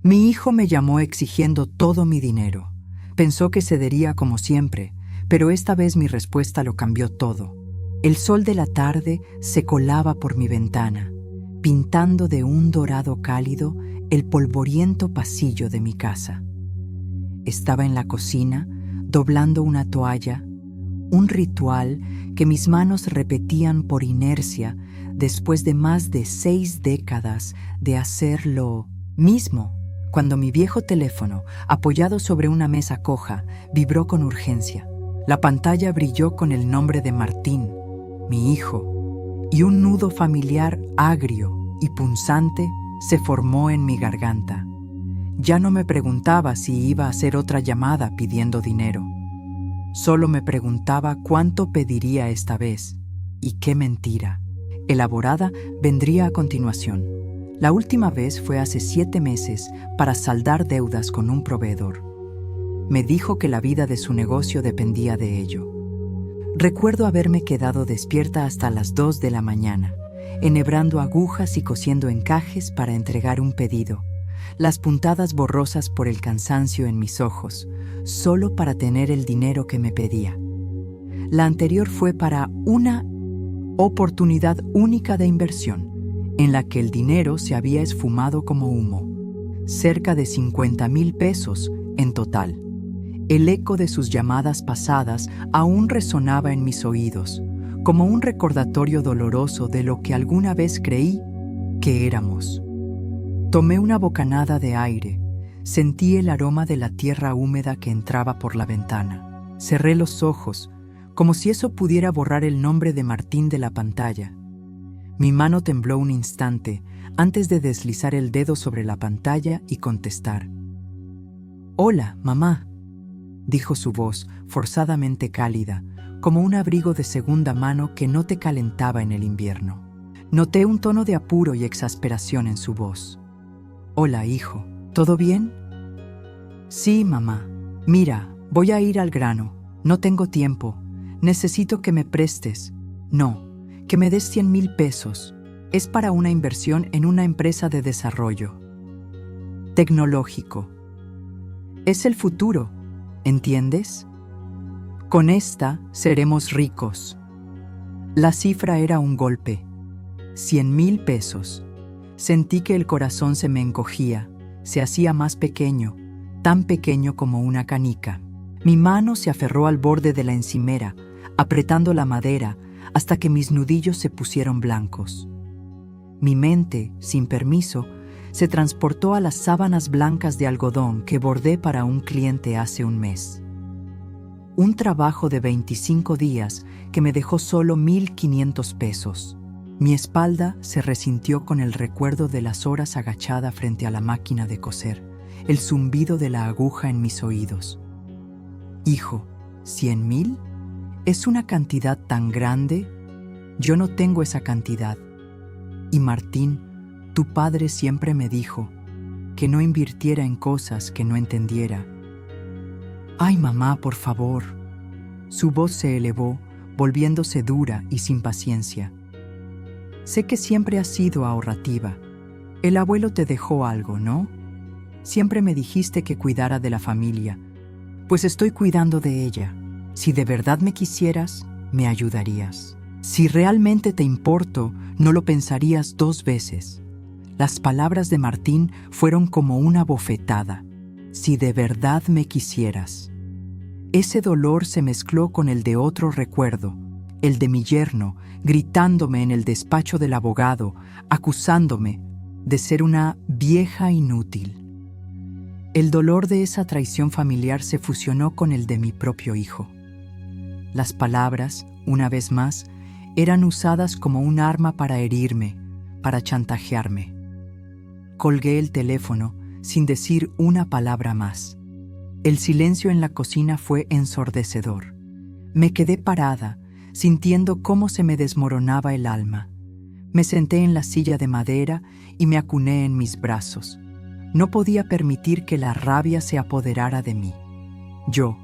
Mi hijo me llamó exigiendo todo mi dinero. Pensó que cedería como siempre, pero esta vez mi respuesta lo cambió todo. El sol de la tarde se colaba por mi ventana, pintando de un dorado cálido el polvoriento pasillo de mi casa. Estaba en la cocina, doblando una toalla, un ritual que mis manos repetían por inercia después de más de 6 décadas de hacer lo mismo, cuando mi viejo teléfono, apoyado sobre una mesa coja, vibró con urgencia. La pantalla brilló con el nombre de Martín, mi hijo, y un nudo familiar agrio y punzante se formó en mi garganta. Ya no me preguntaba si iba a hacer otra llamada pidiendo dinero. Solo me preguntaba cuánto pediría esta vez. Y qué mentira. Elaborada vendría a continuación. La última vez fue hace 7 meses para saldar deudas con un proveedor. Me dijo que la vida de su negocio dependía de ello. Recuerdo haberme quedado despierta hasta las 2 de la mañana, enhebrando agujas y cosiendo encajes para entregar un pedido, las puntadas borrosas por el cansancio en mis ojos, solo para tener el dinero que me pedía. La anterior fue para una oportunidad única de inversión, en la que el dinero se había esfumado como humo, cerca de 50,000 pesos en total. El eco de sus llamadas pasadas aún resonaba en mis oídos, como un recordatorio doloroso de lo que alguna vez creí que éramos. Tomé una bocanada de aire, sentí el aroma de la tierra húmeda que entraba por la ventana. Cerré los ojos, como si eso pudiera borrar el nombre de Martín de la pantalla. Mi mano tembló un instante antes de deslizar el dedo sobre la pantalla y contestar. «Hola, mamá», dijo su voz, forzadamente cálida, como un abrigo de segunda mano que no te calentaba en el invierno. Noté un tono de apuro y exasperación en su voz. «Hola, hijo, ¿todo bien?» «Sí, mamá. Mira, voy a ir al grano. No tengo tiempo. Necesito que me prestes. No, que me des 100,000 pesos. Es para una inversión en una empresa de desarrollo tecnológico. Es el futuro, ¿entiendes? Con esta seremos ricos». La cifra era un golpe. 100,000 pesos. Sentí que el corazón se me encogía, se hacía más pequeño, tan pequeño como una canica. Mi mano se aferró al borde de la encimera, apretando la madera hasta que mis nudillos se pusieron blancos. Mi mente, sin permiso, se transportó a las sábanas blancas de algodón que bordé para un cliente hace un mes. Un trabajo de 25 días que me dejó solo 1,500 pesos. Mi espalda se resintió con el recuerdo de las horas agachada frente a la máquina de coser, el zumbido de la aguja en mis oídos. «Hijo, ¿100,000? ¿Es una cantidad tan grande? Yo no tengo esa cantidad. Y Martín, tu padre siempre me dijo que no invirtiera en cosas que no entendiera». «Ay, mamá, por favor». Su voz se elevó, volviéndose dura y sin paciencia. «Sé que siempre has sido ahorrativa. El abuelo te dejó algo, ¿no? Siempre me dijiste que cuidara de la familia. Pues estoy cuidando de ella. Si de verdad me quisieras, me ayudarías. Si realmente te importo, no lo pensarías 2 veces». Las palabras de Martín fueron como una bofetada. Si de verdad me quisieras. Ese dolor se mezcló con el de otro recuerdo, el de mi yerno, gritándome en el despacho del abogado, acusándome de ser una vieja inútil. El dolor de esa traición familiar se fusionó con el de mi propio hijo. Las palabras, una vez más, eran usadas como un arma para herirme, para chantajearme. Colgué el teléfono sin decir una palabra más. El silencio en la cocina fue ensordecedor. Me quedé parada, sintiendo cómo se me desmoronaba el alma. Me senté en la silla de madera y me acuné en mis brazos. No podía permitir que la rabia se apoderara de mí. Yo,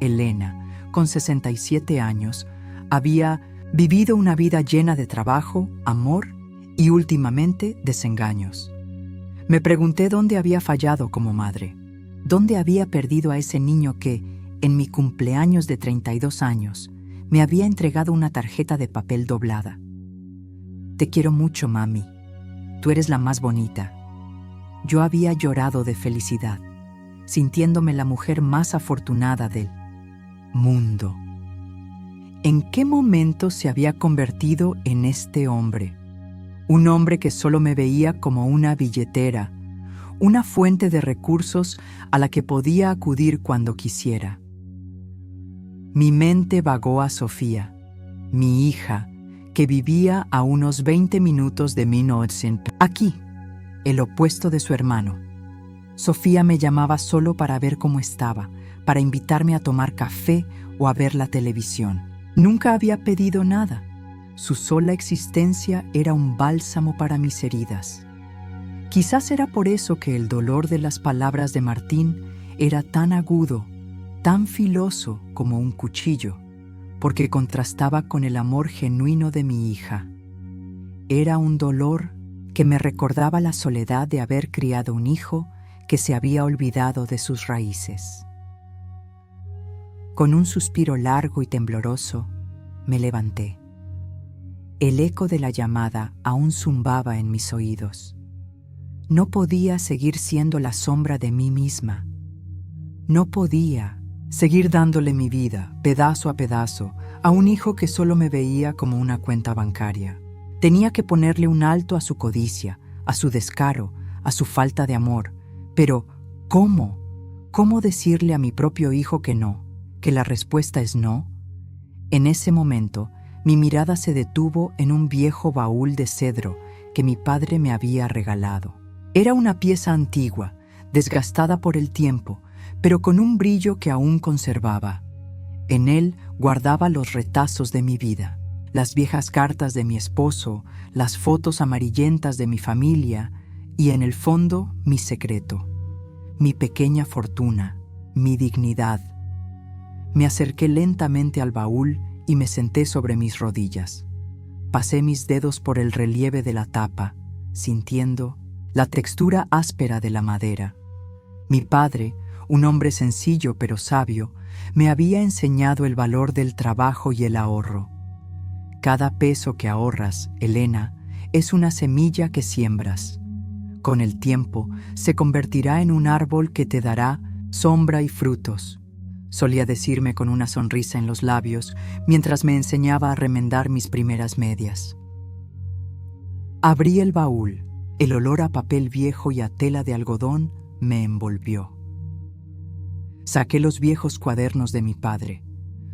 Elena, con 67 años, había vivido una vida llena de trabajo, amor y últimamente desengaños. Me pregunté dónde había fallado como madre, dónde había perdido a ese niño que, en mi cumpleaños de 32 años, me había entregado una tarjeta de papel doblada. Te quiero mucho, mami. Tú eres la más bonita. Yo había llorado de felicidad, sintiéndome la mujer más afortunada del mundo. ¿En qué momento se había convertido en este hombre? Un hombre que solo me veía como una billetera, una fuente de recursos a la que podía acudir cuando quisiera. Mi mente vagó a Sofía, mi hija, que vivía a unos 20 minutos de mi noche. Aquí, el opuesto de su hermano. Sofía me llamaba solo para ver cómo estaba, para invitarme a tomar café o a ver la televisión. Nunca había pedido nada. Su sola existencia era un bálsamo para mis heridas. Quizás era por eso que el dolor de las palabras de Martín era tan agudo, tan filoso como un cuchillo, porque contrastaba con el amor genuino de mi hija. Era un dolor que me recordaba la soledad de haber criado un hijo que se había olvidado de sus raíces. Con un suspiro largo y tembloroso, me levanté. El eco de la llamada aún zumbaba en mis oídos. No podía seguir siendo la sombra de mí misma. No podía seguir dándole mi vida, pedazo a pedazo, a un hijo que solo me veía como una cuenta bancaria. Tenía que ponerle un alto a su codicia, a su descaro, a su falta de amor. Pero, ¿cómo? ¿Cómo decirle a mi propio hijo que no? ¿Que la respuesta es no? En ese momento, mi mirada se detuvo en un viejo baúl de cedro que mi padre me había regalado. Era una pieza antigua, desgastada por el tiempo, pero con un brillo que aún conservaba. En él guardaba los retazos de mi vida, las viejas cartas de mi esposo, las fotos amarillentas de mi familia y, en el fondo, mi secreto, mi pequeña fortuna, mi dignidad. Me acerqué lentamente al baúl y me senté sobre mis rodillas. Pasé mis dedos por el relieve de la tapa, sintiendo la textura áspera de la madera. Mi padre, un hombre sencillo pero sabio, me había enseñado el valor del trabajo y el ahorro. Cada peso que ahorras, Elena, es una semilla que siembras. Con el tiempo, se convertirá en un árbol que te dará sombra y frutos, solía decirme con una sonrisa en los labios mientras me enseñaba a remendar mis primeras medias. Abrí el baúl. El olor a papel viejo y a tela de algodón me envolvió. Saqué los viejos cuadernos de mi padre.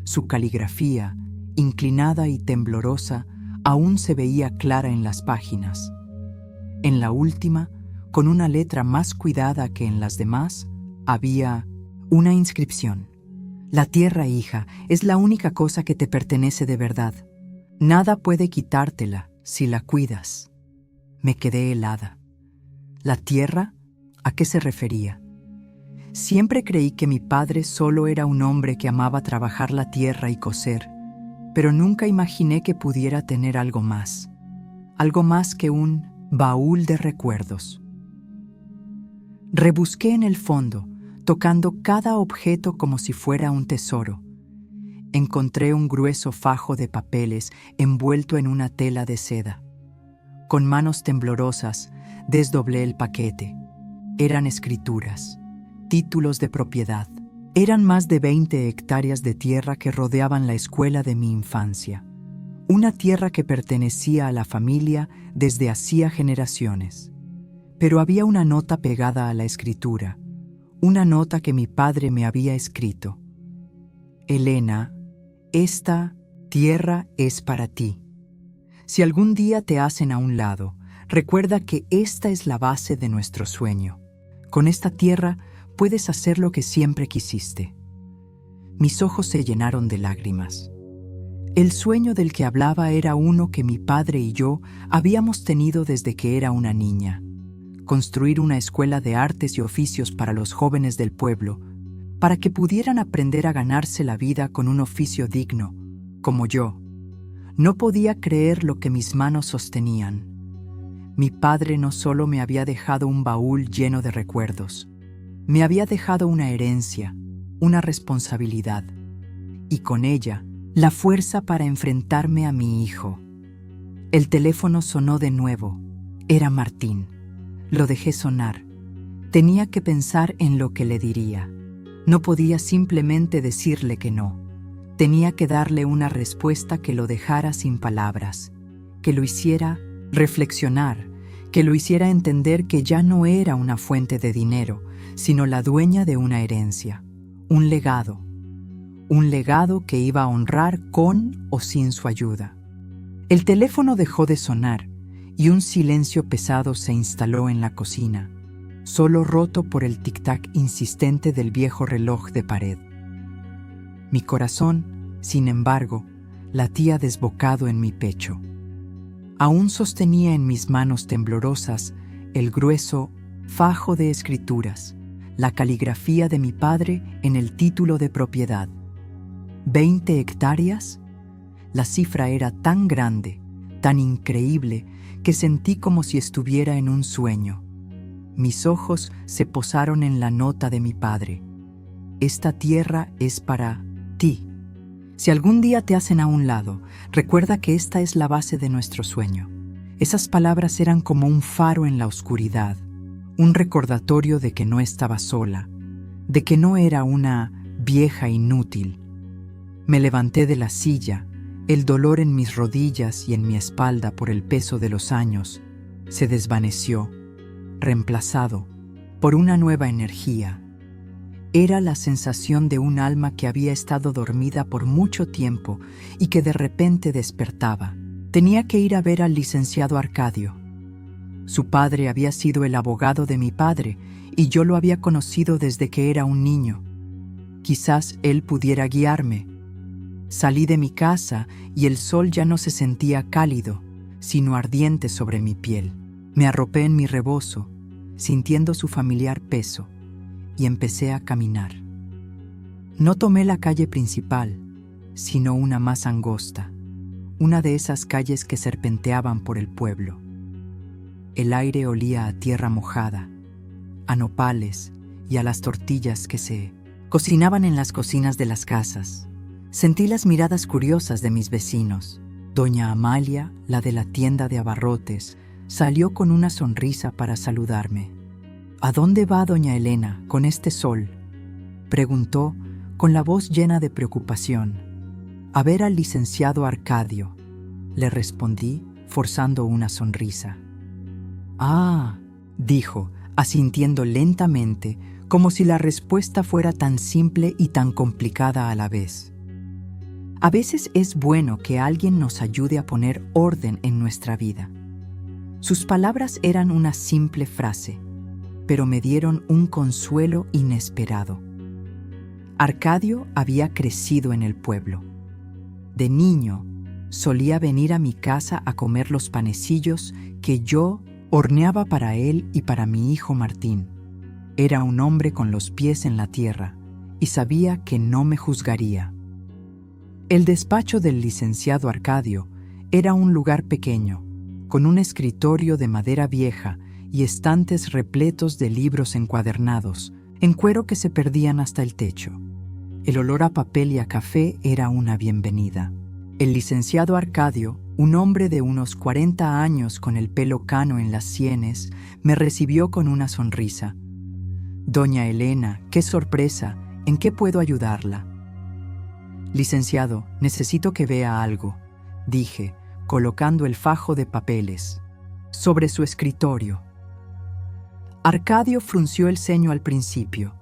Su caligrafía, inclinada y temblorosa, aún se veía clara en las páginas. En la última, con una letra más cuidada que en las demás, había una inscripción. La tierra, hija, es la única cosa que te pertenece de verdad. Nada puede quitártela si la cuidas. Me quedé helada. ¿La tierra? ¿A qué se refería? Siempre creí que mi padre solo era un hombre que amaba trabajar la tierra y coser, pero nunca imaginé que pudiera tener algo más que un baúl de recuerdos. Rebusqué en el fondo, tocando cada objeto como si fuera un tesoro. Encontré un grueso fajo de papeles envuelto en una tela de seda. Con manos temblorosas, desdoblé el paquete. Eran escrituras, títulos de propiedad. Eran más de 20 hectáreas de tierra que rodeaban la escuela de mi infancia. Una tierra que pertenecía a la familia desde hacía generaciones. Pero había una nota pegada a la escritura, una nota que mi padre me había escrito. Elena, esta tierra es para ti. Si algún día te hacen a un lado, recuerda que esta es la base de nuestro sueño. Con esta tierra puedes hacer lo que siempre quisiste. Mis ojos se llenaron de lágrimas. El sueño del que hablaba era uno que mi padre y yo habíamos tenido desde que era una niña. Construir una escuela de artes y oficios para los jóvenes del pueblo, para que pudieran aprender a ganarse la vida con un oficio digno, como yo. No podía creer lo que mis manos sostenían. Mi padre no solo me había dejado un baúl lleno de recuerdos, me había dejado una herencia, una responsabilidad, y con ella, la fuerza para enfrentarme a mi hijo. El teléfono sonó de nuevo. Era Martín. Lo dejé sonar. Tenía que pensar en lo que le diría. No podía simplemente decirle que no. Tenía que darle una respuesta que lo dejara sin palabras, que lo hiciera reflexionar, que lo hiciera entender que ya no era una fuente de dinero, sino la dueña de una herencia, un legado que iba a honrar con o sin su ayuda. El teléfono dejó de sonar y un silencio pesado se instaló en la cocina, solo roto por el tic-tac insistente del viejo reloj de pared. Mi corazón, sin embargo, latía desbocado en mi pecho. Aún sostenía en mis manos temblorosas el grueso fajo de escrituras, la caligrafía de mi padre en el título de propiedad. 20 hectáreas. La cifra era tan grande, tan increíble, que sentí como si estuviera en un sueño. Mis ojos se posaron en la nota de mi padre. Esta tierra es para ti. Si algún día te hacen a un lado, recuerda que esta es la base de nuestro sueño. Esas palabras eran como un faro en la oscuridad, un recordatorio de que no estaba sola, de que no era una vieja inútil. Me levanté de la silla, el dolor en mis rodillas y en mi espalda por el peso de los años se desvaneció, reemplazado por una nueva energía. Era la sensación de un alma que había estado dormida por mucho tiempo y que de repente despertaba. Tenía que ir a ver al licenciado Arcadio. Su padre había sido el abogado de mi padre y yo lo había conocido desde que era un niño. Quizás él pudiera guiarme. Salí de mi casa y el sol ya no se sentía cálido, sino ardiente sobre mi piel. Me arropé en mi rebozo, sintiendo su familiar peso, y empecé a caminar. No tomé la calle principal, sino una más angosta, una de esas calles que serpenteaban por el pueblo. El aire olía a tierra mojada, a nopales y a las tortillas que se cocinaban en las cocinas de las casas. Sentí las miradas curiosas de mis vecinos. Doña Amalia, la de la tienda de abarrotes, salió con una sonrisa para saludarme. ¿A dónde va doña Elena con este sol?, preguntó con la voz llena de preocupación. A ver al licenciado Arcadio, le respondí, forzando una sonrisa. Ah, dijo, asintiendo lentamente, como si la respuesta fuera tan simple y tan complicada a la vez. A veces es bueno que alguien nos ayude a poner orden en nuestra vida. Sus palabras eran una simple frase, pero me dieron un consuelo inesperado. Arcadio había crecido en el pueblo. De niño, solía venir a mi casa a comer los panecillos que yo horneaba para él y para mi hijo Martín. Era un hombre con los pies en la tierra y sabía que no me juzgaría. El despacho del licenciado Arcadio era un lugar pequeño, con un escritorio de madera vieja y estantes repletos de libros encuadernados, en cuero que se perdían hasta el techo. El olor a papel y a café era una bienvenida. El licenciado Arcadio, un hombre de unos 40 años con el pelo cano en las sienes, me recibió con una sonrisa. «Doña Elena, qué sorpresa, ¿en qué puedo ayudarla?» «Licenciado, necesito que vea algo», dije, colocando el fajo de papeles sobre su escritorio. Arcadio frunció el ceño al principio,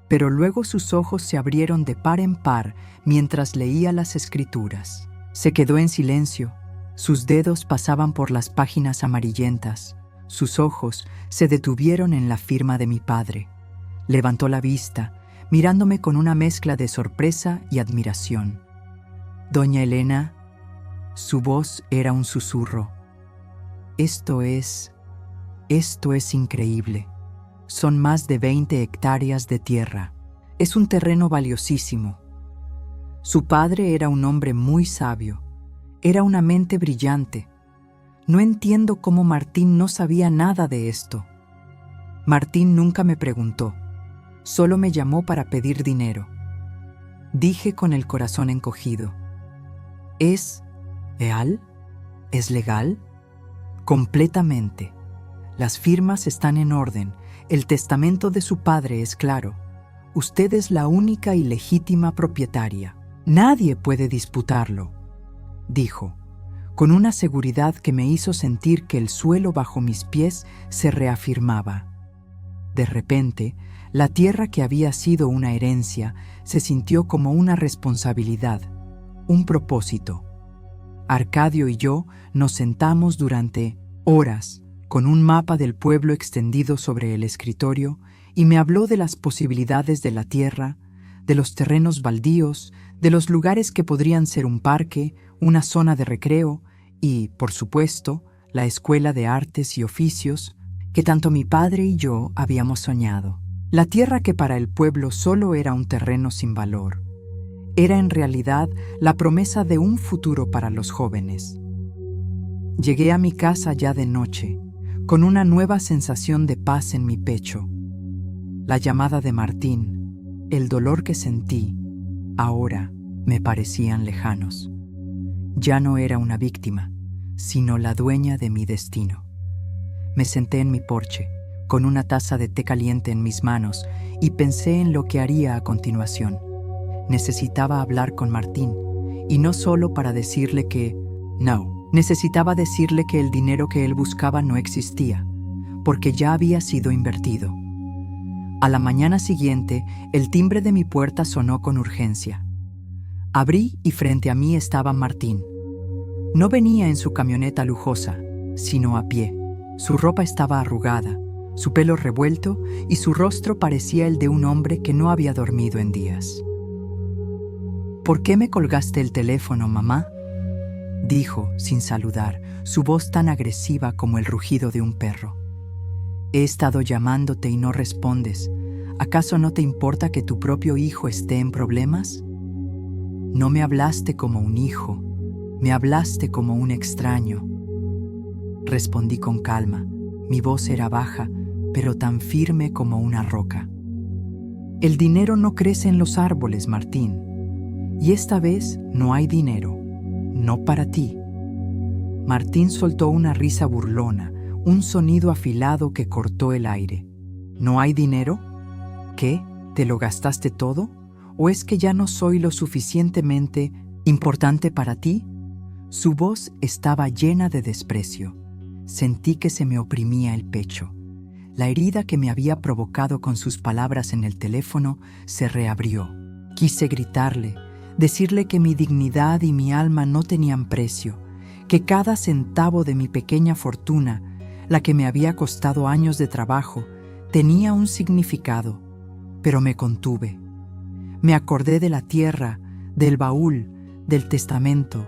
pero luego sus ojos se abrieron de par en par mientras leía las escrituras. Se quedó en silencio, sus dedos pasaban por las páginas amarillentas, sus ojos se detuvieron en la firma de mi padre. Levantó la vista, mirándome con una mezcla de sorpresa y admiración. «Doña Elena», su voz era un susurro. Esto es increíble. Son más de 20 hectáreas de tierra. Es un terreno valiosísimo. Su padre era un hombre muy sabio. Era una mente brillante. No entiendo cómo Martín no sabía nada de esto. Martín nunca me preguntó, solo me llamó para pedir dinero. Dije con el corazón encogido. ¿Es real? ¿Es legal? Completamente. Las firmas están en orden. El testamento de su padre es claro. Usted es la única y legítima propietaria. Nadie puede disputarlo, dijo, con una seguridad que me hizo sentir que el suelo bajo mis pies se reafirmaba. De repente, la tierra que había sido una herencia se sintió como una responsabilidad, un propósito. Arcadio y yo nos sentamos durante horas con un mapa del pueblo extendido sobre el escritorio y me habló de las posibilidades de la tierra, de los terrenos baldíos, de los lugares que podrían ser un parque, una zona de recreo y, por supuesto, la escuela de artes y oficios que tanto mi padre y yo habíamos soñado. La tierra que para el pueblo solo era un terreno sin valor, era en realidad la promesa de un futuro para los jóvenes. Llegué a mi casa ya de noche, con una nueva sensación de paz en mi pecho. La llamada de Martín, el dolor que sentí, ahora me parecían lejanos. Ya no era una víctima, sino la dueña de mi destino. Me senté en mi porche, con una taza de té caliente en mis manos, y pensé en lo que haría a continuación. Necesitaba hablar con Martín, y no solo para decirle que necesitaba decirle que el dinero que él buscaba no existía, porque ya había sido invertido. A la mañana siguiente, el timbre de mi puerta sonó con urgencia. Abrí y frente a mí estaba Martín. No venía en su camioneta lujosa, sino a pie. Su ropa estaba arrugada, su pelo revuelto y su rostro parecía el de un hombre que no había dormido en días. ¿Por qué me colgaste el teléfono, mamá?, dijo, sin saludar, su voz tan agresiva como el rugido de un perro. He estado llamándote y no respondes. ¿Acaso no te importa que tu propio hijo esté en problemas? No me hablaste como un hijo, me hablaste como un extraño. Respondí con calma. Mi voz era baja, pero tan firme como una roca. El dinero no crece en los árboles, Martín. Y esta vez no hay dinero, no para ti. Martín soltó una risa burlona, un sonido afilado que cortó el aire. ¿No hay dinero? ¿Qué? ¿Te lo gastaste todo? ¿O es que ya no soy lo suficientemente importante para ti? Su voz estaba llena de desprecio. Sentí que se me oprimía el pecho. La herida que me había provocado con sus palabras en el teléfono se reabrió. Quise gritarle, decirle que mi dignidad y mi alma no tenían precio, que cada centavo de mi pequeña fortuna, la que me había costado años de trabajo, tenía un significado, pero me contuve. Me acordé de la tierra, del baúl, del testamento,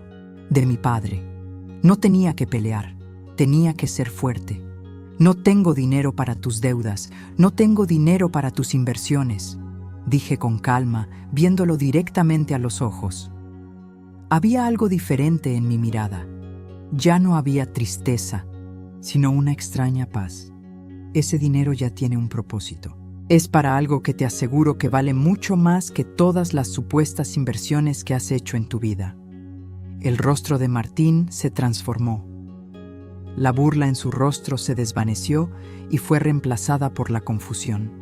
de mi padre. No tenía que pelear, tenía que ser fuerte. No tengo dinero para tus deudas, no tengo dinero para tus inversiones, dije con calma, viéndolo directamente a los ojos. Había algo diferente en mi mirada. Ya no había tristeza, sino una extraña paz. Ese dinero ya tiene un propósito. Es para algo que te aseguro que vale mucho más que todas las supuestas inversiones que has hecho en tu vida. El rostro de Martín se transformó. La burla en su rostro se desvaneció y fue reemplazada por la confusión.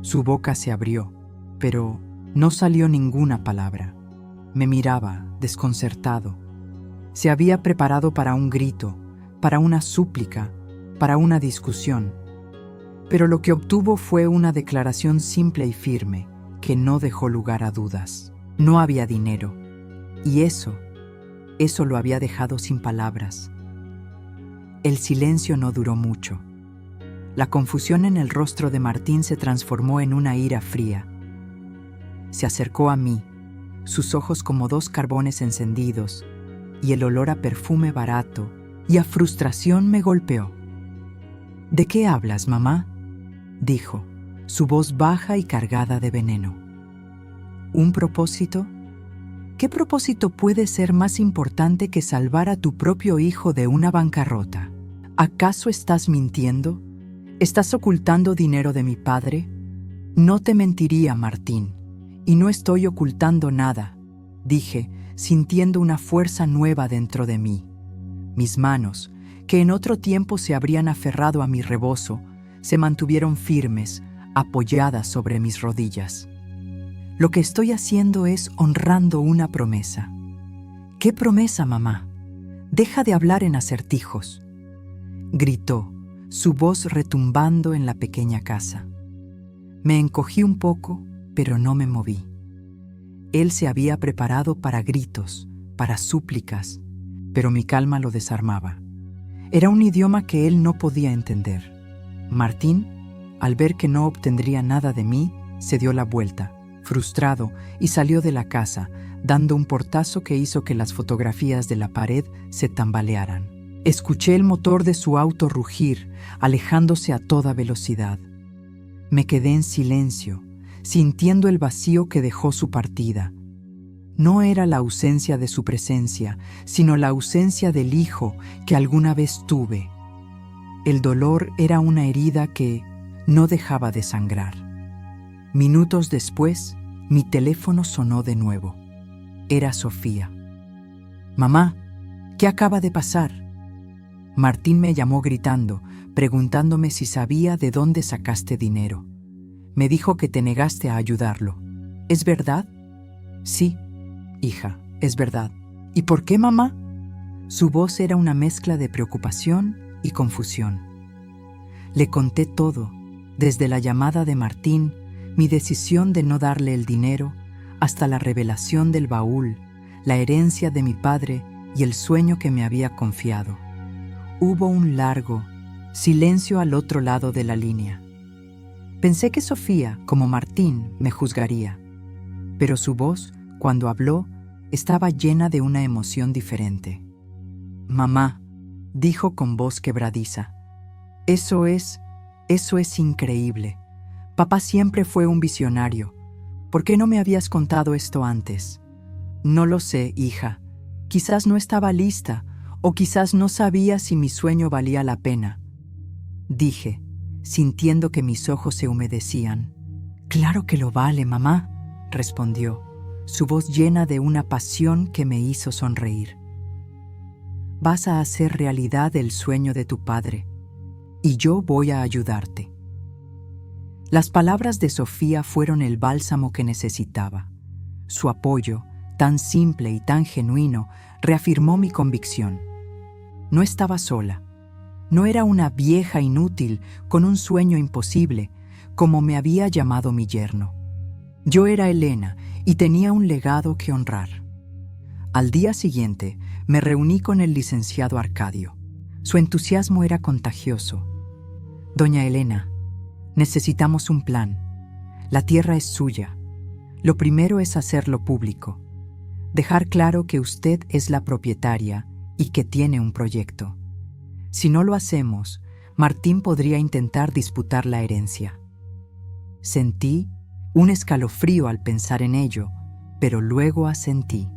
Su boca se abrió, pero no salió ninguna palabra. Me miraba, desconcertado. Se había preparado para un grito, para una súplica, para una discusión. Pero lo que obtuvo fue una declaración simple y firme, que no dejó lugar a dudas. No había dinero, y eso lo había dejado sin palabras. El silencio no duró mucho. La confusión en el rostro de Martín se transformó en una ira fría. Se acercó a mí, sus ojos como dos carbones encendidos, y el olor a perfume barato y a frustración me golpeó. ¿De qué hablas, mamá?, dijo, su voz baja y cargada de veneno. ¿Un propósito? ¿Qué propósito puede ser más importante que salvar a tu propio hijo de una bancarrota? ¿Acaso estás mintiendo? ¿Estás ocultando dinero de mi padre? No te mentiría, Martín, y no estoy ocultando nada, dije, sintiendo una fuerza nueva dentro de mí. Mis manos, que en otro tiempo se habrían aferrado a mi rebozo, se mantuvieron firmes, apoyadas sobre mis rodillas. Lo que estoy haciendo es honrando una promesa. ¿Qué promesa, mamá? Deja de hablar en acertijos, gritó, su voz retumbando en la pequeña casa. Me encogí un poco, pero no me moví. Él se había preparado para gritos, para súplicas, pero mi calma lo desarmaba. Era un idioma que él no podía entender. Martín, al ver que no obtendría nada de mí, se dio la vuelta, frustrado, y salió de la casa, dando un portazo que hizo que las fotografías de la pared se tambalearan. Escuché el motor de su auto rugir, alejándose a toda velocidad. Me quedé en silencio, sintiendo el vacío que dejó su partida. No era la ausencia de su presencia, sino la ausencia del hijo que alguna vez tuve. El dolor era una herida que no dejaba de sangrar. Minutos después, mi teléfono sonó de nuevo. Era Sofía. «Mamá, ¿qué acaba de pasar?» Martín me llamó gritando, preguntándome si sabía de dónde sacaste dinero. Me dijo que te negaste a ayudarlo. ¿Es verdad? Sí, hija, es verdad. ¿Y por qué, mamá? Su voz era una mezcla de preocupación y confusión. Le conté todo, desde la llamada de Martín, mi decisión de no darle el dinero, hasta la revelación del baúl, la herencia de mi padre y el sueño que me había confiado. Hubo un largo silencio al otro lado de la línea. Pensé que Sofía, como Martín, me juzgaría, pero su voz, cuando habló, estaba llena de una emoción diferente. «Mamá», dijo con voz quebradiza, Eso es increíble. Papá siempre fue un visionario. ¿Por qué no me habías contado esto antes?» «No lo sé, hija. Quizás no estaba lista, o quizás no sabía si mi sueño valía la pena», dije, sintiendo que mis ojos se humedecían. «Claro que lo vale, mamá», respondió, su voz llena de una pasión que me hizo sonreír. «Vas a hacer realidad el sueño de tu padre, y yo voy a ayudarte». Las palabras de Sofía fueron el bálsamo que necesitaba. Su apoyo, tan simple y tan genuino, reafirmó mi convicción. No estaba sola. No era una vieja inútil con un sueño imposible, como me había llamado mi yerno. Yo era Elena y tenía un legado que honrar. Al día siguiente, me reuní con el licenciado Arcadio. Su entusiasmo era contagioso. «Doña Elena, necesitamos un plan. La tierra es suya. Lo primero es hacerlo público. Dejar claro que usted es la propietaria y que tiene un proyecto. Si no lo hacemos, Martín podría intentar disputar la herencia». Sentí un escalofrío al pensar en ello, pero luego asentí.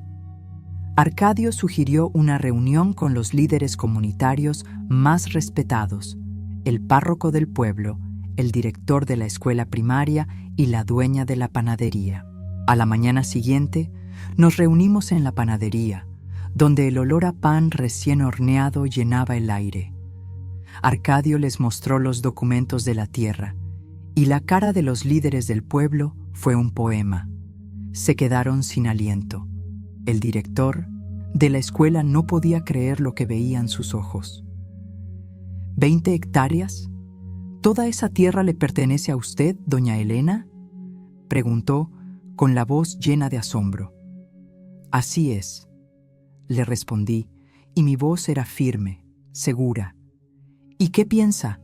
Arcadio sugirió una reunión con los líderes comunitarios más respetados, el párroco del pueblo, el director de la escuela primaria y la dueña de la panadería. A la mañana siguiente, nos reunimos en la panadería, donde el olor a pan recién horneado llenaba el aire. Arcadio les mostró los documentos de la tierra, y la cara de los líderes del pueblo fue un poema. Se quedaron sin aliento. El director de la escuela no podía creer lo que veían sus ojos. ¿20 hectáreas? ¿Toda esa tierra le pertenece a usted, doña Elena?, preguntó con la voz llena de asombro. «Así es», le respondí, y mi voz era firme, segura. «¿Y qué piensa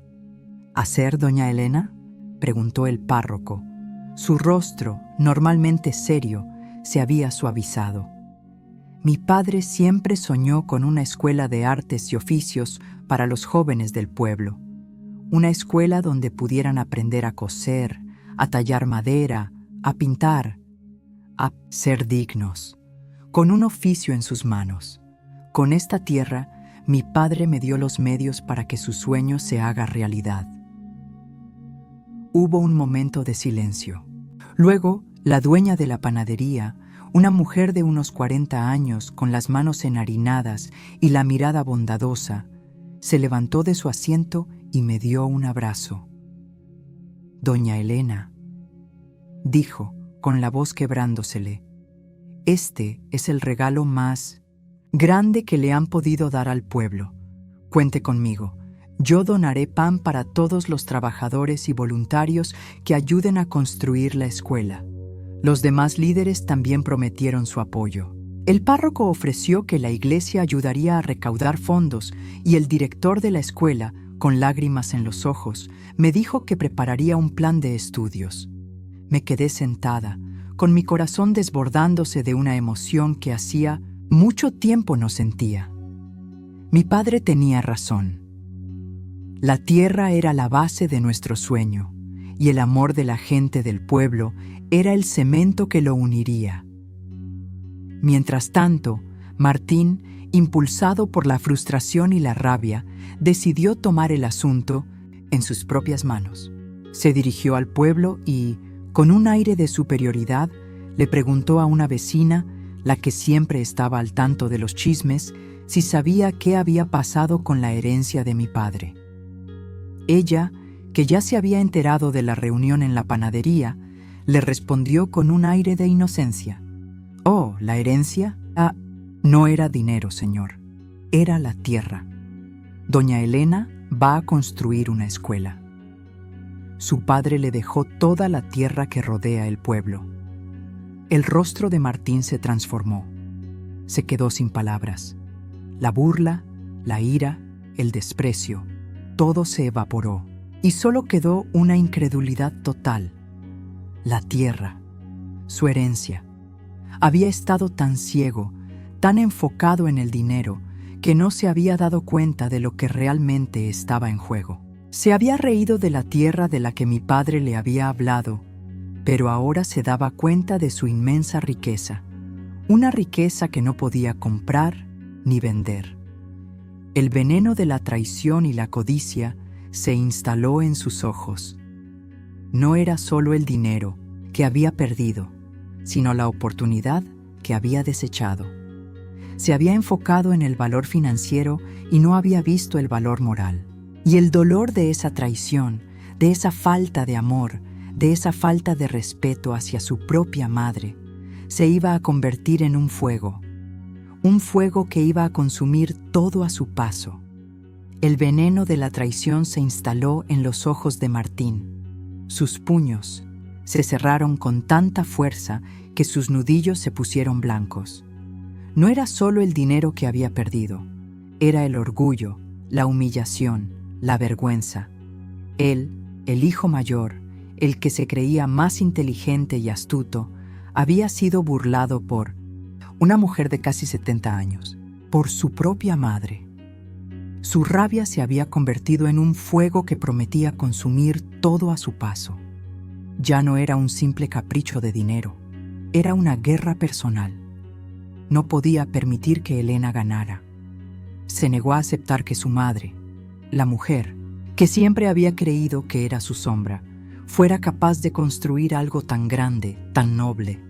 hacer, doña Elena?», preguntó el párroco. Su rostro, normalmente serio, se había suavizado. «Mi padre siempre soñó con una escuela de artes y oficios para los jóvenes del pueblo. Una escuela donde pudieran aprender a coser, a tallar madera, a pintar, a ser dignos. con un oficio en sus manos. Con esta tierra, mi padre me dio los medios para que su sueño se haga realidad. Hubo un momento de silencio. Luego, la dueña de la panadería, una mujer de unos 40 años, con las manos enharinadas y la mirada bondadosa, se levantó de su asiento y me dio un abrazo. «Doña Elena», dijo, con la voz quebrándosele, «este es el regalo más grande que le han podido dar al pueblo. Cuente conmigo. Yo donaré pan para todos los trabajadores y voluntarios que ayuden a construir la escuela». Los demás líderes también prometieron su apoyo. El párroco ofreció que la iglesia ayudaría a recaudar fondos y el director de la escuela, con lágrimas en los ojos, me dijo que prepararía un plan de estudios. Me quedé sentada, con mi corazón desbordándose de una emoción que hacía mucho tiempo no sentía. Mi padre tenía razón. La tierra era la base de nuestro sueño, y el amor de la gente del pueblo era el cemento que lo uniría. Mientras tanto, Martín, impulsado por la frustración y la rabia, decidió tomar el asunto en sus propias manos. Se dirigió al pueblo y, con un aire de superioridad, le preguntó a una vecina, la que siempre estaba al tanto de los chismes, si sabía qué había pasado con la herencia de mi padre. Ella, que ya se había enterado de la reunión en la panadería, le respondió con un aire de inocencia. «Oh, ¿la herencia? Ah, no era dinero, señor. Era la tierra. Doña Elena va a construir una escuela». Su padre le dejó toda la tierra que rodea el pueblo. El rostro de Martín se transformó. Se quedó sin palabras. La burla, la ira, el desprecio, todo se evaporó. Y solo quedó una incredulidad total. La tierra, su herencia. Había estado tan ciego, tan enfocado en el dinero, que no se había dado cuenta de lo que realmente estaba en juego. Se había reído de la tierra de la que mi padre le había hablado, pero ahora se daba cuenta de su inmensa riqueza, una riqueza que no podía comprar ni vender. El veneno de la traición y la codicia se instaló en sus ojos. No era solo el dinero que había perdido, sino la oportunidad que había desechado. Se había enfocado en el valor financiero y no había visto el valor moral. Y el dolor de esa traición, de esa falta de amor, de esa falta de respeto hacia su propia madre, se iba a convertir en un fuego que iba a consumir todo a su paso. El veneno de la traición se instaló en los ojos de Martín. Sus puños se cerraron con tanta fuerza que sus nudillos se pusieron blancos. No era solo el dinero que había perdido, era el orgullo, la humillación, la vergüenza. Él, el hijo mayor, el que se creía más inteligente y astuto, había sido burlado por una mujer de casi 70 años, por su propia madre. Su rabia se había convertido en un fuego que prometía consumir todo a su paso. Ya no era un simple capricho de dinero, era una guerra personal. No podía permitir que Elena ganara. Se negó a aceptar que su madre, la mujer, que siempre había creído que era su sombra, fuera capaz de construir algo tan grande, tan noble.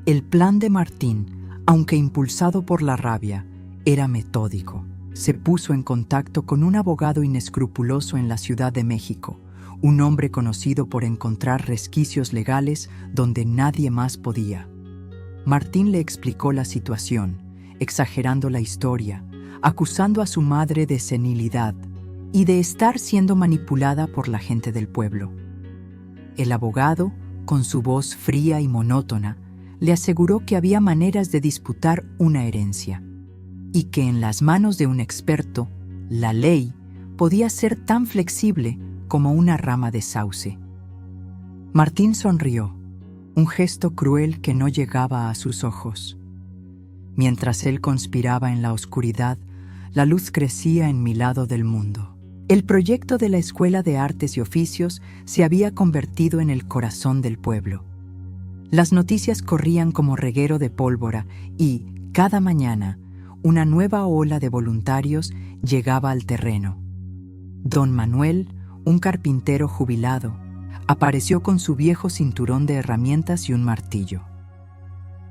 El plan de Martín, aunque impulsado por la rabia, era metódico. Se puso en contacto con un abogado inescrupuloso en la Ciudad de México, un hombre conocido por encontrar resquicios legales donde nadie más podía. Martín le explicó la situación, exagerando la historia, acusando a su madre de senilidad y de estar siendo manipulada por la gente del pueblo. El abogado, con su voz fría y monótona, le aseguró que había maneras de disputar una herencia y que en las manos de un experto, la ley podía ser tan flexible como una rama de sauce. Martín sonrió, un gesto cruel que no llegaba a sus ojos. Mientras él conspiraba en la oscuridad, la luz crecía en mi lado del mundo. El proyecto de la Escuela de Artes y Oficios se había convertido en el corazón del pueblo. Las noticias corrían como reguero de pólvora y, cada mañana, una nueva ola de voluntarios llegaba al terreno. Don Manuel, un carpintero jubilado, apareció con su viejo cinturón de herramientas y un martillo.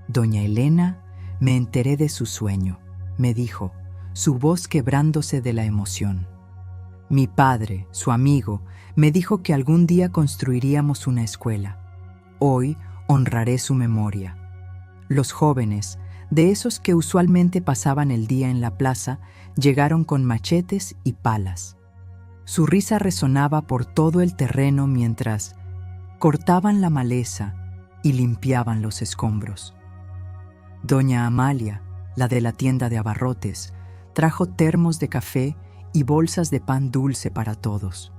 Doña Elena, me enteré de su sueño, me dijo, su voz quebrándose de la emoción. Mi padre, su amigo, me dijo que algún día construiríamos una escuela. Hoy honraré su memoria. Los jóvenes, de esos que usualmente pasaban el día en la plaza, llegaron con machetes y palas. Su risa resonaba por todo el terreno mientras cortaban la maleza y limpiaban los escombros. Doña Amalia, la de la tienda de abarrotes, trajo termos de café y bolsas de pan dulce para todos.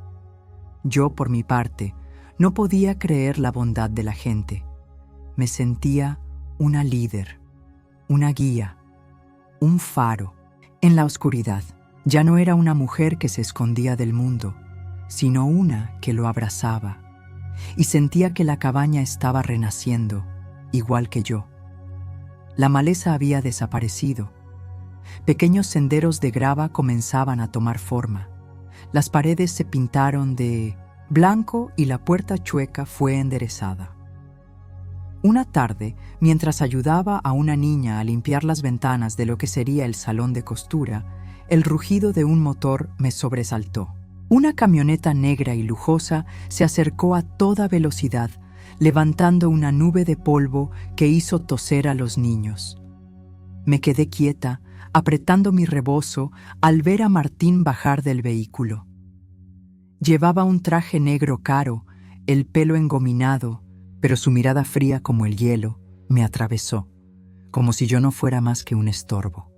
Yo, por mi parte, no podía creer la bondad de la gente. Me sentía una líder, una guía, un faro. En la oscuridad, ya no era una mujer que se escondía del mundo, sino una que lo abrazaba, y sentía que la cabaña estaba renaciendo, igual que yo. La maleza había desaparecido. Pequeños senderos de grava comenzaban a tomar forma. Las paredes se pintaron de blanco y la puerta chueca fue enderezada. Una tarde, mientras ayudaba a una niña a limpiar las ventanas de lo que sería el salón de costura, el rugido de un motor me sobresaltó. Una camioneta negra y lujosa se acercó a toda velocidad, levantando una nube de polvo que hizo toser a los niños. Me quedé quieta, apretando mi rebozo al ver a Martín bajar del vehículo. Llevaba un traje negro caro, el pelo engominado, pero su mirada fría como el hielo me atravesó, como si yo no fuera más que un estorbo.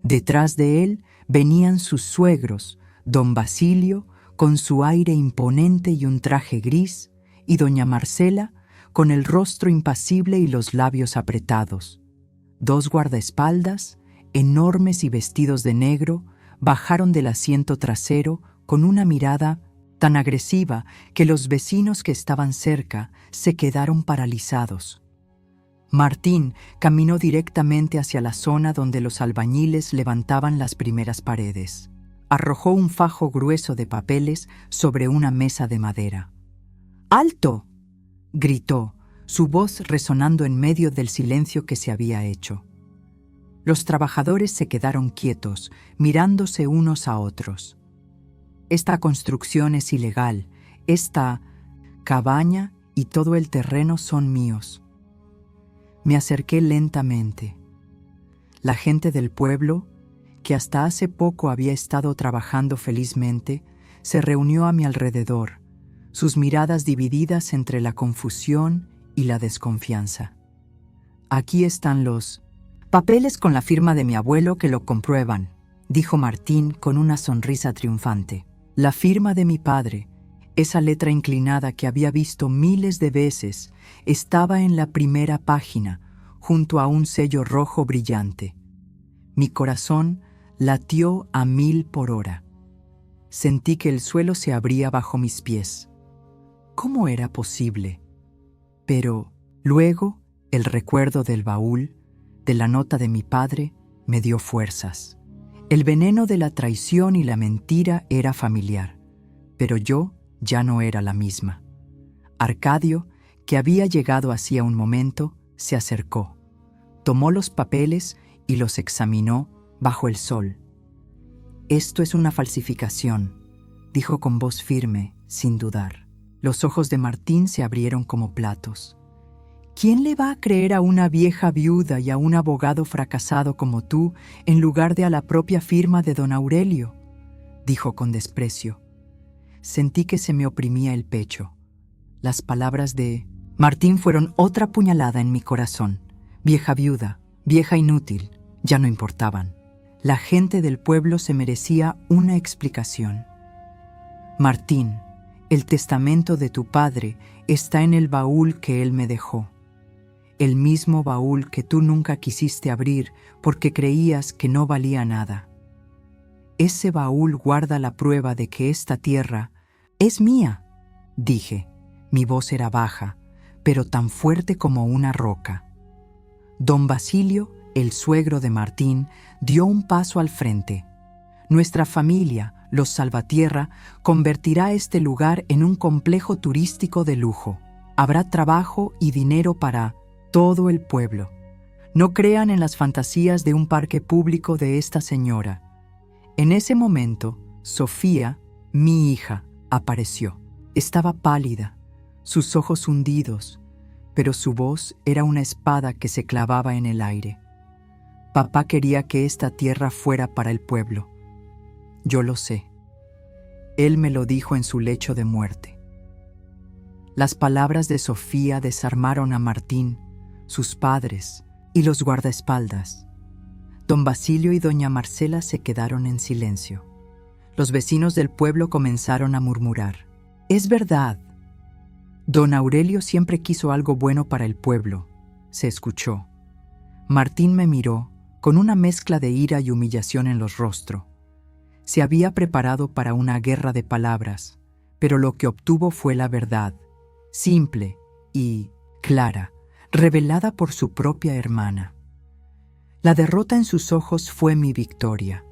Detrás de él venían sus suegros, don Basilio, con su aire imponente y un traje gris, y doña Marcela, con el rostro impasible y los labios apretados. Dos guardaespaldas, enormes y vestidos de negro, bajaron del asiento trasero con una mirada tan agresiva que los vecinos que estaban cerca se quedaron paralizados. Martín caminó directamente hacia la zona donde los albañiles levantaban las primeras paredes. Arrojó un fajo grueso de papeles sobre una mesa de madera. ¡Alto!, gritó, su voz resonando en medio del silencio que se había hecho. Los trabajadores se quedaron quietos, mirándose unos a otros. Esta construcción es ilegal. Esta cabaña y todo el terreno son míos. Me acerqué lentamente. La gente del pueblo, que hasta hace poco había estado trabajando felizmente, se reunió a mi alrededor, sus miradas divididas entre la confusión y la desconfianza. Aquí están los papeles con la firma de mi abuelo que lo comprueban, dijo Martín con una sonrisa triunfante. La firma de mi padre, esa letra inclinada que había visto miles de veces, estaba en la primera página, junto a un sello rojo brillante. Mi corazón latió a 1000 por hora. Sentí que el suelo se abría bajo mis pies. ¿Cómo era posible? Pero luego, el recuerdo del baúl, de la nota de mi padre, me dio fuerzas. El veneno de la traición y la mentira era familiar, pero yo ya no era la misma. Arcadio, que había llegado hacía un momento, se acercó, tomó los papeles y los examinó bajo el sol. «Esto es una falsificación», dijo con voz firme, sin dudar. Los ojos de Martín se abrieron como platos. ¿Quién le va a creer a una vieja viuda y a un abogado fracasado como tú en lugar de a la propia firma de don Aurelio?, dijo con desprecio. Sentí que se me oprimía el pecho. Las palabras de Martín fueron otra puñalada en mi corazón. Vieja viuda, vieja inútil, ya no importaban. La gente del pueblo se merecía una explicación. Martín, el testamento de tu padre está en el baúl que él me dejó. El mismo baúl que tú nunca quisiste abrir porque creías que no valía nada. Ese baúl guarda la prueba de que esta tierra es mía, dije. Mi voz era baja, pero tan fuerte como una roca. Don Basilio, el suegro de Martín, dio un paso al frente. Nuestra familia, los Salvatierra, convertirá este lugar en un complejo turístico de lujo. Habrá trabajo y dinero para todo el pueblo. No crean en las fantasías de un parque público de esta señora. En ese momento, Sofía, mi hija, apareció. Estaba pálida, sus ojos hundidos, pero su voz era una espada que se clavaba en el aire. Papá quería que esta tierra fuera para el pueblo. Yo lo sé. Él me lo dijo en su lecho de muerte. Las palabras de Sofía desarmaron a Martín, sus padres y los guardaespaldas. Don Basilio y doña Marcela se quedaron en silencio. Los vecinos del pueblo comenzaron a murmurar. «Es verdad. Don Aurelio siempre quiso algo bueno para el pueblo», se escuchó. Martín me miró, con una mezcla de ira y humillación en los rostros. Se había preparado para una guerra de palabras, pero lo que obtuvo fue la verdad, simple y clara, revelada por su propia hermana. La derrota en sus ojos fue mi victoria.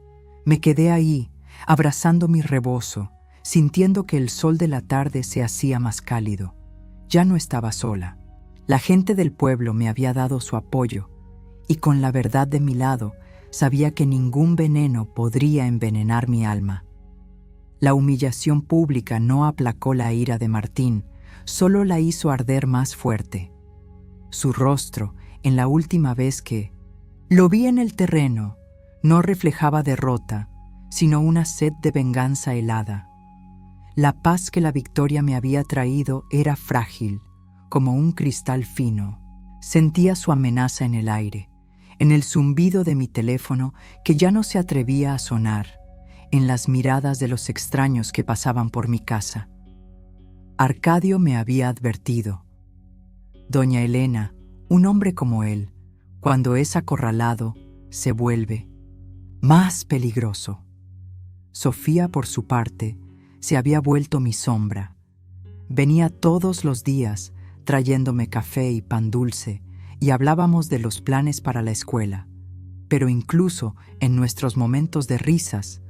Me quedé ahí, abrazando mi rebozo, sintiendo que el sol de la tarde se hacía más cálido. Ya no estaba sola. La gente del pueblo me había dado su apoyo, y con la verdad de mi lado, sabía que ningún veneno podría envenenar mi alma. La humillación pública no aplacó la ira de Martín, solo la hizo arder más fuerte. Su rostro, en la última vez que lo vi en el terreno, no reflejaba derrota, sino una sed de venganza helada. La paz que la victoria me había traído era frágil, como un cristal fino. Sentía su amenaza en el aire, en el zumbido de mi teléfono que ya no se atrevía a sonar, en las miradas de los extraños que pasaban por mi casa. Arcadio me había advertido. Doña Elena, un hombre como él, cuando es acorralado, se vuelve más peligroso. Sofía, por su parte, se había vuelto mi sombra. Venía todos los días trayéndome café y pan dulce, y hablábamos de los planes para la escuela. Pero incluso en nuestros momentos de risas,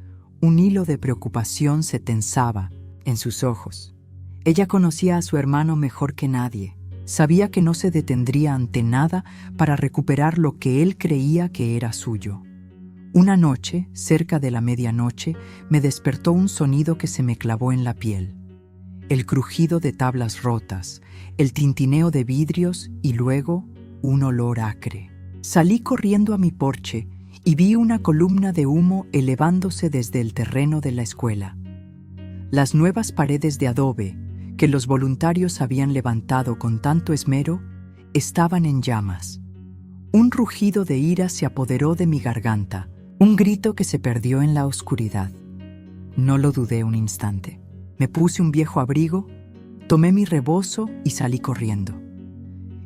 un hilo de preocupación se tensaba en sus ojos. Ella conocía a su hermano mejor que nadie. Sabía que no se detendría ante nada para recuperar lo que él creía que era suyo. Una noche, cerca de la medianoche, me despertó un sonido que se me clavó en la piel. El crujido de tablas rotas, el tintineo de vidrios y luego un olor acre. Salí corriendo a mi porche y vi una columna de humo elevándose desde el terreno de la escuela. Las nuevas paredes de adobe que los voluntarios habían levantado con tanto esmero estaban en llamas. Un rugido de ira se apoderó de mi garganta, un grito que se perdió en la oscuridad. No lo dudé un instante. Me puse un viejo abrigo, tomé mi rebozo y salí corriendo.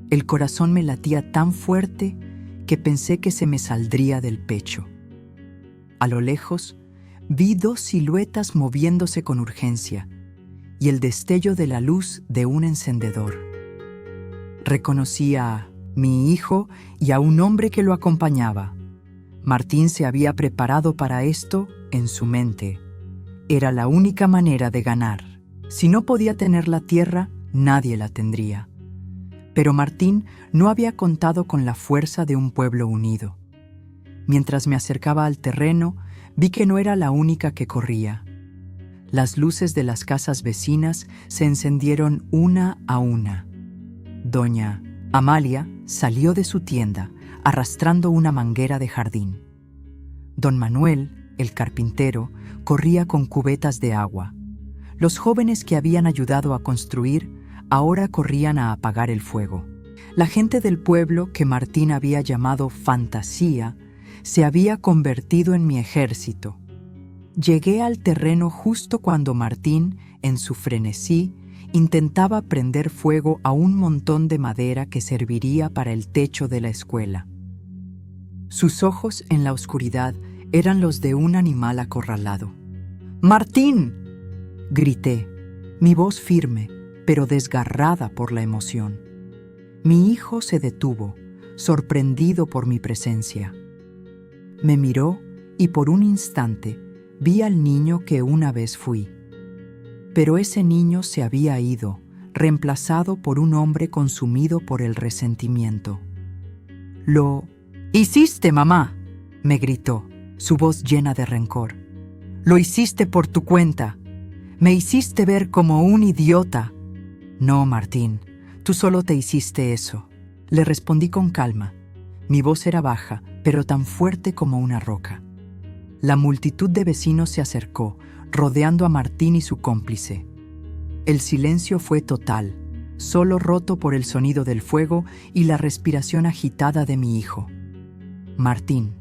El corazón me latía tan fuerte que pensé que se me saldría del pecho. A lo lejos, vi dos siluetas moviéndose con urgencia y el destello de la luz de un encendedor. Reconocí a mi hijo y a un hombre que lo acompañaba. Martín se había preparado para esto en su mente. Era la única manera de ganar. Si no podía tener la tierra, nadie la tendría. Pero Martín no había contado con la fuerza de un pueblo unido. Mientras me acercaba al terreno, vi que no era la única que corría. Las luces de las casas vecinas se encendieron una a una. Doña Amalia salió de su tienda, arrastrando una manguera de jardín. Don Manuel, el carpintero, corría con cubetas de agua. Los jóvenes que habían ayudado a construir ahora corrían a apagar el fuego. La gente del pueblo, que Martín había llamado fantasía, se había convertido en mi ejército. Llegué al terreno justo cuando Martín, en su frenesí, intentaba prender fuego a un montón de madera que serviría para el techo de la escuela. Sus ojos en la oscuridad eran los de un animal acorralado. ¡Martín!, grité, mi voz firme, pero desgarrada por la emoción. Mi hijo se detuvo, sorprendido por mi presencia. Me miró y por un instante vi al niño que una vez fui. Pero ese niño se había ido, reemplazado por un hombre consumido por el resentimiento. «¡Lo hiciste, mamá!», me gritó, su voz llena de rencor. «Lo hiciste por tu cuenta. Me hiciste ver como un idiota». «No, Martín, tú solo te hiciste eso», le respondí con calma. Mi voz era baja, pero tan fuerte como una roca. La multitud de vecinos se acercó, rodeando a Martín y su cómplice. El silencio fue total, solo roto por el sonido del fuego y la respiración agitada de mi hijo. Martín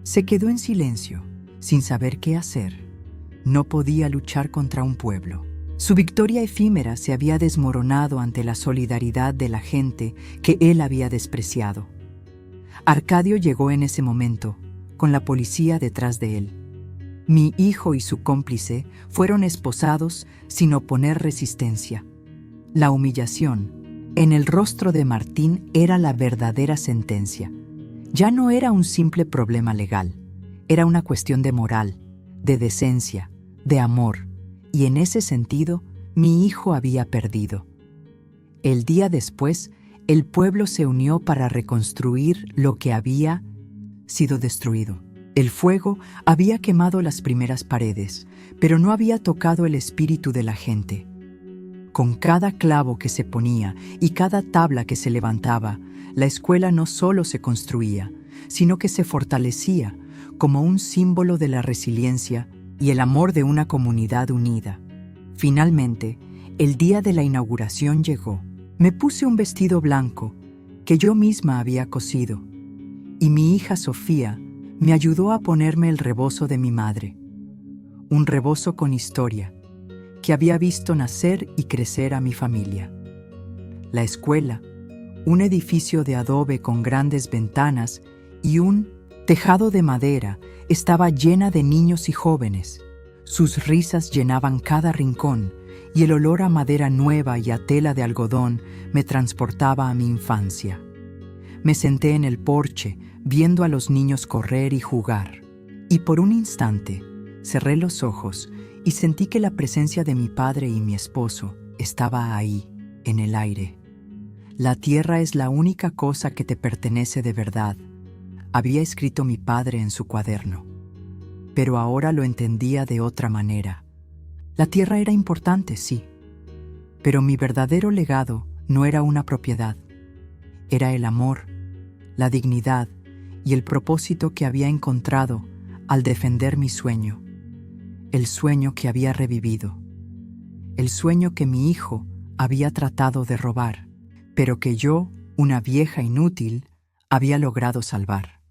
se quedó en silencio, sin saber qué hacer. No podía luchar contra un pueblo. Su victoria efímera se había desmoronado ante la solidaridad de la gente que él había despreciado. Arcadio llegó en ese momento, con la policía detrás de él. Mi hijo y su cómplice fueron esposados sin oponer resistencia. La humillación en el rostro de Martín era la verdadera sentencia. Ya no era un simple problema legal, era una cuestión de moral, de decencia, de amor, y en ese sentido, mi hijo había perdido. El día después, el pueblo se unió para reconstruir lo que había sido destruido. El fuego había quemado las primeras paredes, pero no había tocado el espíritu de la gente. Con cada clavo que se ponía y cada tabla que se levantaba, la escuela no solo se construía, sino que se fortalecía como un símbolo de la resiliencia y el amor de una comunidad unida. Finalmente, el día de la inauguración llegó. Me puse un vestido blanco que yo misma había cosido, y mi hija Sofía me ayudó a ponerme el rebozo de mi madre, un rebozo con historia, que había visto nacer y crecer a mi familia. La escuela, un edificio de adobe con grandes ventanas y un tejado de madera, estaba llena de niños y jóvenes. Sus risas llenaban cada rincón, y el olor a madera nueva y a tela de algodón me transportaba a mi infancia. Me senté en el porche, viendo a los niños correr y jugar, y por un instante cerré los ojos y sentí que la presencia de mi padre y mi esposo estaba ahí, en el aire. «La tierra es la única cosa que te pertenece de verdad», había escrito mi padre en su cuaderno. Pero ahora lo entendía de otra manera. La tierra era importante, sí, pero mi verdadero legado no era una propiedad. Era el amor, la dignidad y el propósito que había encontrado al defender mi sueño, el sueño que había revivido, el sueño que mi hijo había tratado de robar, pero que yo, una vieja inútil, había logrado salvar.